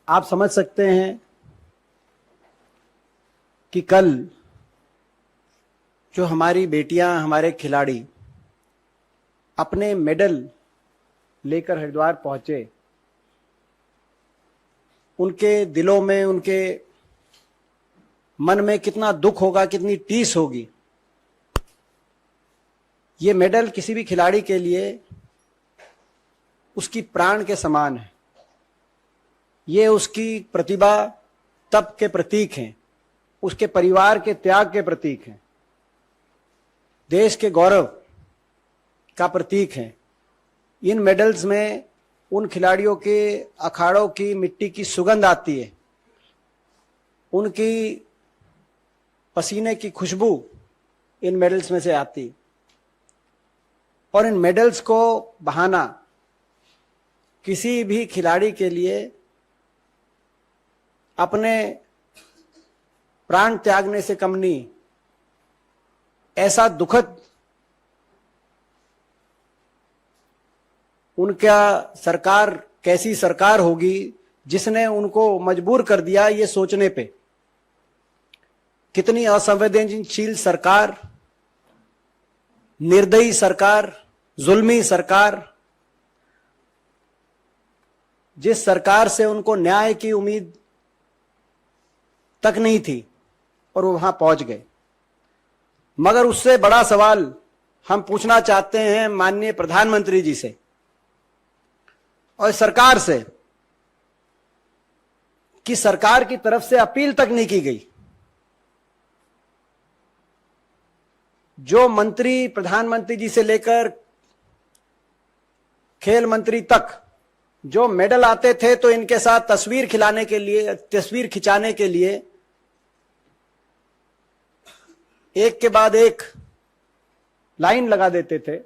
आप समझ सकते हैं कि कल जो हमारी बेटियां, हमारे खिलाड़ी अपने मेडल लेकर हरिद्वार पहुंचे, उनके दिलों में, उनके मन में कितना दुख होगा, कितनी टीस होगी। ये मेडल किसी भी खिलाड़ी के लिए उसकी प्राण के समान है। ये उसकी प्रतिभा, तप के प्रतीक हैं, उसके परिवार के त्याग के प्रतीक हैं, देश के गौरव का प्रतीक हैं। इन मेडल्स में उन खिलाड़ियों के अखाड़ों की मिट्टी की सुगंध आती है, उनकी पसीने की खुशबू इन मेडल्स में से आती। और इन मेडल्स को बहाना किसी भी खिलाड़ी के लिए अपने प्राण त्यागने से कम नहीं। ऐसा दुखद उनका सरकार, कैसी सरकार होगी जिसने उनको मजबूर कर दिया ये सोचने पे। कितनी असंवेदनशील सरकार, निर्दयी सरकार, जुल्मी सरकार, जिस सरकार से उनको न्याय की उम्मीद तक नहीं थी और वो वहां पहुंच गए। मगर उससे बड़ा सवाल हम पूछना चाहते हैं माननीय प्रधानमंत्री जी से और सरकार से कि सरकार की तरफ से अपील तक नहीं की गई। जो मंत्री, प्रधानमंत्री जी से लेकर खेल मंत्री तक जो मेडल आते थे तो इनके साथ तस्वीर खिंचाने के लिए एक के बाद एक लाइन लगा देते थे,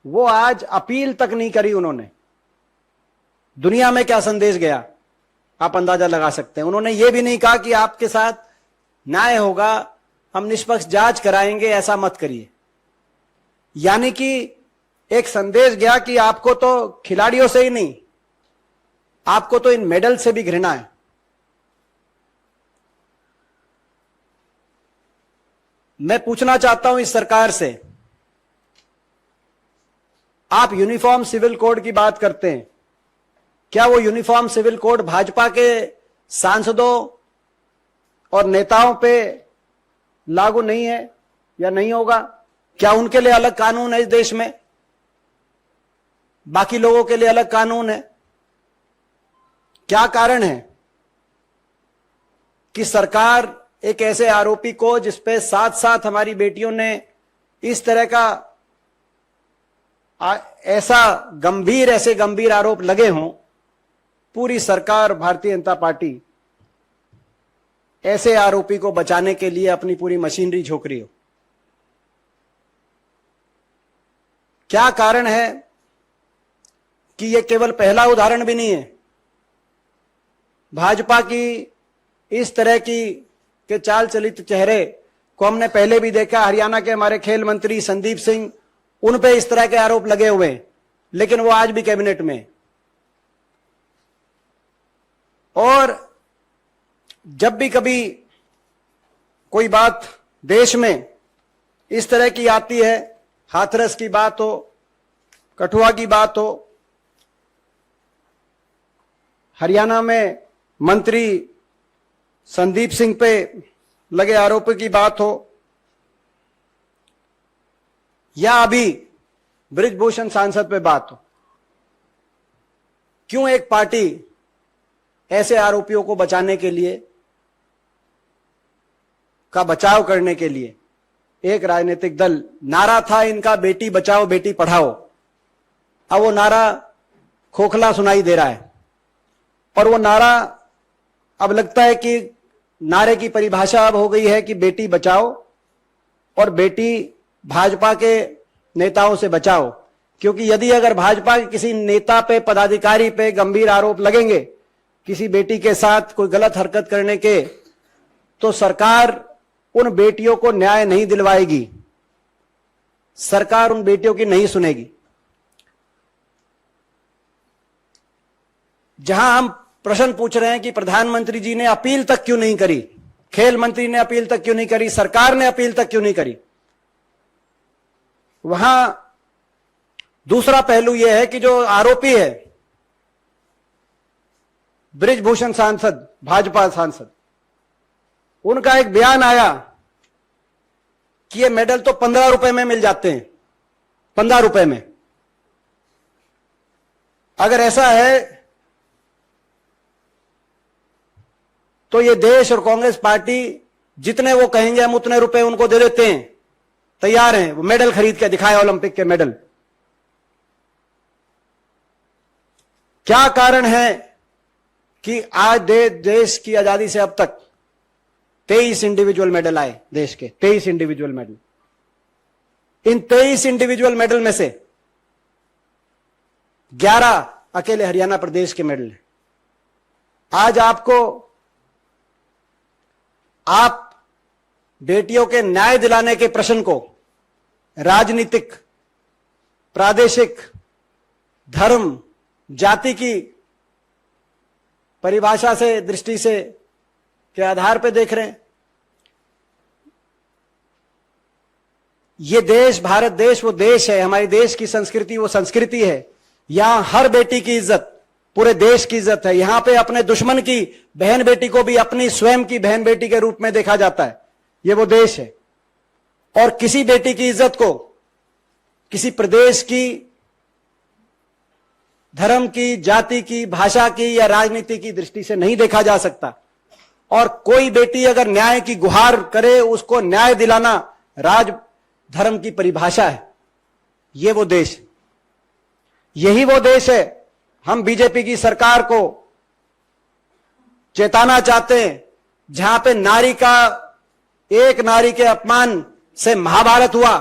वो आज अपील तक नहीं करी उन्होंने। दुनिया में क्या संदेश गया आप अंदाजा लगा सकते हैं। उन्होंने ये भी नहीं कहा कि आपके साथ न्याय होगा, हम निष्पक्ष जांच कराएंगे, ऐसा मत करिए। यानी कि एक संदेश गया कि आपको तो खिलाड़ियों से ही नहीं, आपको तो इन मेडल से भी घृणा है। मैं पूछना चाहता हूं इस सरकार से, आप यूनिफॉर्म सिविल कोड की बात करते हैं, क्या वो यूनिफॉर्म सिविल कोड भाजपा के सांसदों और नेताओं पे लागू नहीं है या नहीं होगा? क्या उनके लिए अलग कानून है इस देश में, बाकी लोगों के लिए अलग कानून है? क्या कारण है कि सरकार एक ऐसे आरोपी को, जिसपे साथ साथ हमारी बेटियों ने इस तरह का ऐसे गंभीर आरोप लगे हों, पूरी सरकार भारतीय जनता पार्टी ऐसे आरोपी को बचाने के लिए अपनी पूरी मशीनरी झोंक रही हो? क्या कारण है कि यह केवल पहला उदाहरण भी नहीं है। भाजपा की इस तरह के चाल चलित चेहरे को हमने पहले भी देखा। हरियाणा के हमारे खेल मंत्री संदीप सिंह, उन पे इस तरह के आरोप लगे हुए हैं, लेकिन वो आज भी कैबिनेट में। और जब भी कभी कोई बात देश में इस तरह की आती है, हाथरस की बात हो, कठुआ की बात हो, हरियाणा में मंत्री संदीप सिंह पे लगे आरोपों की बात हो, या अभी बृजभूषण सांसद पे बात हो, क्यों एक पार्टी ऐसे आरोपियों को बचाने के लिए, का बचाव करने के लिए, एक राजनीतिक दल, नारा था इनका बेटी बचाओ बेटी पढ़ाओ, अब वो नारा खोखला सुनाई दे रहा है। और वो नारा अब लगता है कि नारे की परिभाषा अब हो गई है कि बेटी बचाओ और बेटी भाजपा के नेताओं से बचाओ। क्योंकि यदि अगर भाजपा के किसी नेता पे, पदाधिकारी पे गंभीर आरोप लगेंगे किसी बेटी के साथ कोई गलत हरकत करने के, तो सरकार उन बेटियों को न्याय नहीं दिलवाएगी, सरकार उन बेटियों की नहीं सुनेगी। जहां हम प्रश्न पूछ रहे हैं कि प्रधानमंत्री जी ने अपील तक क्यों नहीं करी, खेल मंत्री ने अपील तक क्यों नहीं करी, सरकार ने अपील तक क्यों नहीं करी। वहां दूसरा पहलू यह है कि जो आरोपी है बृजभूषण सांसद, भाजपा सांसद, उनका एक बयान आया कि ये मेडल तो 15 रुपए में मिल जाते हैं, 15 रुपए में। अगर ऐसा है तो ये देश और कांग्रेस पार्टी जितने वो कहेंगे हम उतने रुपए उनको दे देते हैं, तैयार हैं, वो मेडल खरीद के दिखाए, ओलंपिक के मेडल। क्या कारण है कि आज देश की आजादी से अब तक 23 इंडिविजुअल मेडल आए, देश के 23 इंडिविजुअल मेडल। इन 23 इंडिविजुअल मेडल में से 11 अकेले हरियाणा प्रदेश के मेडल हैं। आज आप बेटियों के न्याय दिलाने के प्रश्न को राजनीतिक, प्रादेशिक, धर्म, जाति की परिभाषा से, दृष्टि से के आधार पर देख रहे हैं। ये देश, भारत देश वो देश है, हमारे देश की संस्कृति वो संस्कृति है। यहां हर बेटी की इज्जत पूरे देश की इज्जत है। यहां पे अपने दुश्मन की बहन बेटी को भी अपनी स्वयं की बहन बेटी के रूप में देखा जाता है। ये वो देश है। और किसी बेटी की इज्जत को किसी प्रदेश की, धर्म की, जाति की, भाषा की या राजनीति की दृष्टि से नहीं देखा जा सकता। और कोई बेटी अगर न्याय की गुहार करे, उसको न्याय दिलाना राज धर्म की परिभाषा है। ये वो देश, यही वो देश है। हम बीजेपी की सरकार को चेताना चाहते हैं, जहां पे नारी का, एक नारी के अपमान से महाभारत हुआ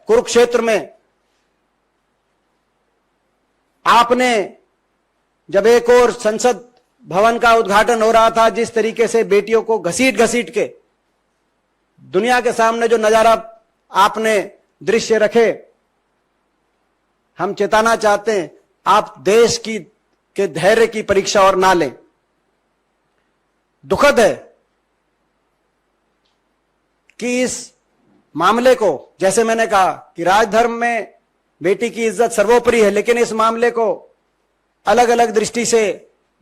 कुरुक्षेत्र में। आपने जब एक और संसद भवन का उद्घाटन हो रहा था, जिस तरीके से बेटियों को घसीट घसीट के दुनिया के सामने जो नजारा आपने दृश्य रखे, हम चेताना चाहते हैं आप देश की के धैर्य की परीक्षा और ना लें। दुखद है कि इस मामले को, जैसे मैंने कहा कि राजधर्म में बेटी की इज्जत सर्वोपरि है, लेकिन इस मामले को अलग अलग दृष्टि से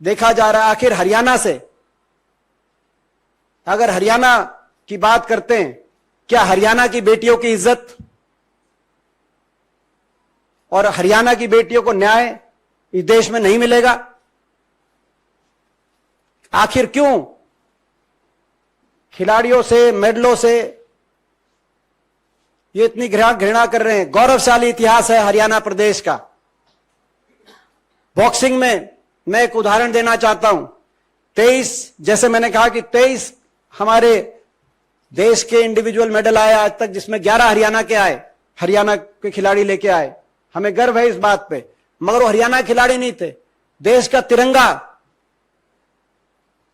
देखा जा रहा है। आखिर हरियाणा से, अगर हरियाणा की बात करते हैं, क्या हरियाणा की बेटियों की इज्जत और हरियाणा की बेटियों को न्याय इस देश में नहीं मिलेगा? आखिर क्यों खिलाड़ियों से, मेडलों से ये इतनी घृणा कर रहे हैं? गौरवशाली इतिहास है हरियाणा प्रदेश का। बॉक्सिंग में मैं एक उदाहरण देना चाहता हूं। 23, जैसे मैंने कहा कि 23 हमारे देश के इंडिविजुअल मेडल आए आज तक, जिसमें 11 हरियाणा के आए, हरियाणा के खिलाड़ी लेके आए। हमें गर्व है इस बात पे। मगर वो हरियाणा खिलाड़ी नहीं थे, देश का तिरंगा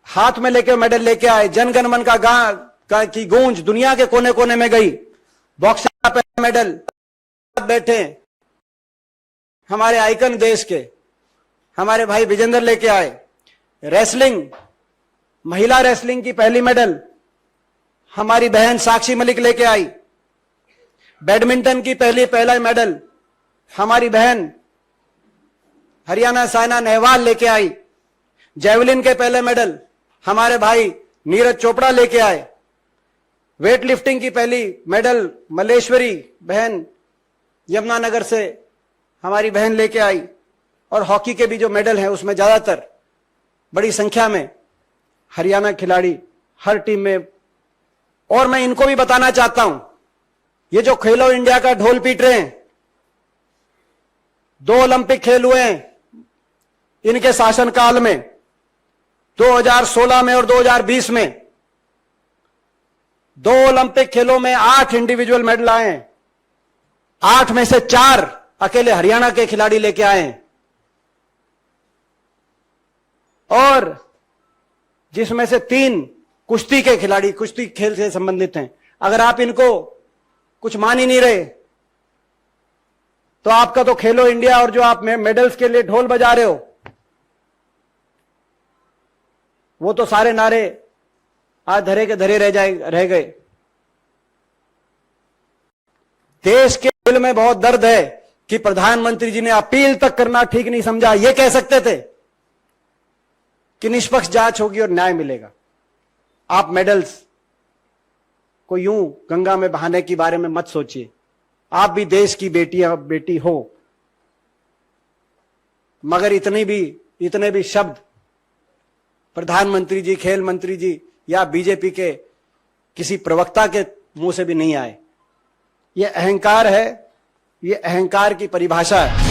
हाथ में लेके मेडल लेके आए। जनगण मन की गूंज दुनिया के कोने कोने में गई। बॉक्सिंग का मेडल बैठे हमारे आइकन देश के हमारे भाई विजेंद्र लेके आए। रेसलिंग, महिला रेसलिंग की पहली मेडल हमारी बहन साक्षी मलिक लेके आई। बैडमिंटन की पहला मेडल हमारी बहन हरियाणा साइना नेहवाल लेके आई। जेवलिन के पहले मेडल हमारे भाई नीरज चोपड़ा लेके आए। वेट लिफ्टिंग की पहली मेडल मलेश्वरी बहन यमुनानगर से हमारी बहन लेके आई। और हॉकी के भी जो मेडल हैं उसमें ज्यादातर बड़ी संख्या में हरियाणा खिलाड़ी हर टीम में। और मैं इनको भी बताना चाहता हूं, ये जो खेलो इंडिया का ढोल पीट रहे हैं, 2 ओलंपिक खेल हुए हैं इनके शासनकाल में, 2016 में और 2020 में। 2 ओलंपिक खेलों में 8 इंडिविजुअल मेडल आए हैं। 8 में से 4 अकेले हरियाणा के खिलाड़ी लेके आए हैं। और जिसमें से 3 कुश्ती के खिलाड़ी, कुश्ती खेल से संबंधित हैं। अगर आप इनको कुछ मान ही नहीं रहे तो आपका तो खेलो इंडिया और जो आप मेडल्स के लिए ढोल बजा रहे हो, वो तो सारे नारे आज धरे के धरे रह गए। देश के दिल में बहुत दर्द है कि प्रधानमंत्री जी ने अपील तक करना ठीक नहीं समझा। ये कह सकते थे कि निष्पक्ष जांच होगी और न्याय मिलेगा। आप मेडल्स को यूं गंगा में बहाने के बारे में मत सोचिए। आप भी देश की बेटी हो, मगर इतने भी शब्द प्रधानमंत्री जी, खेल मंत्री जी या बीजेपी के किसी प्रवक्ता के मुंह से भी नहीं आए। यह अहंकार है, यह अहंकार की परिभाषा है।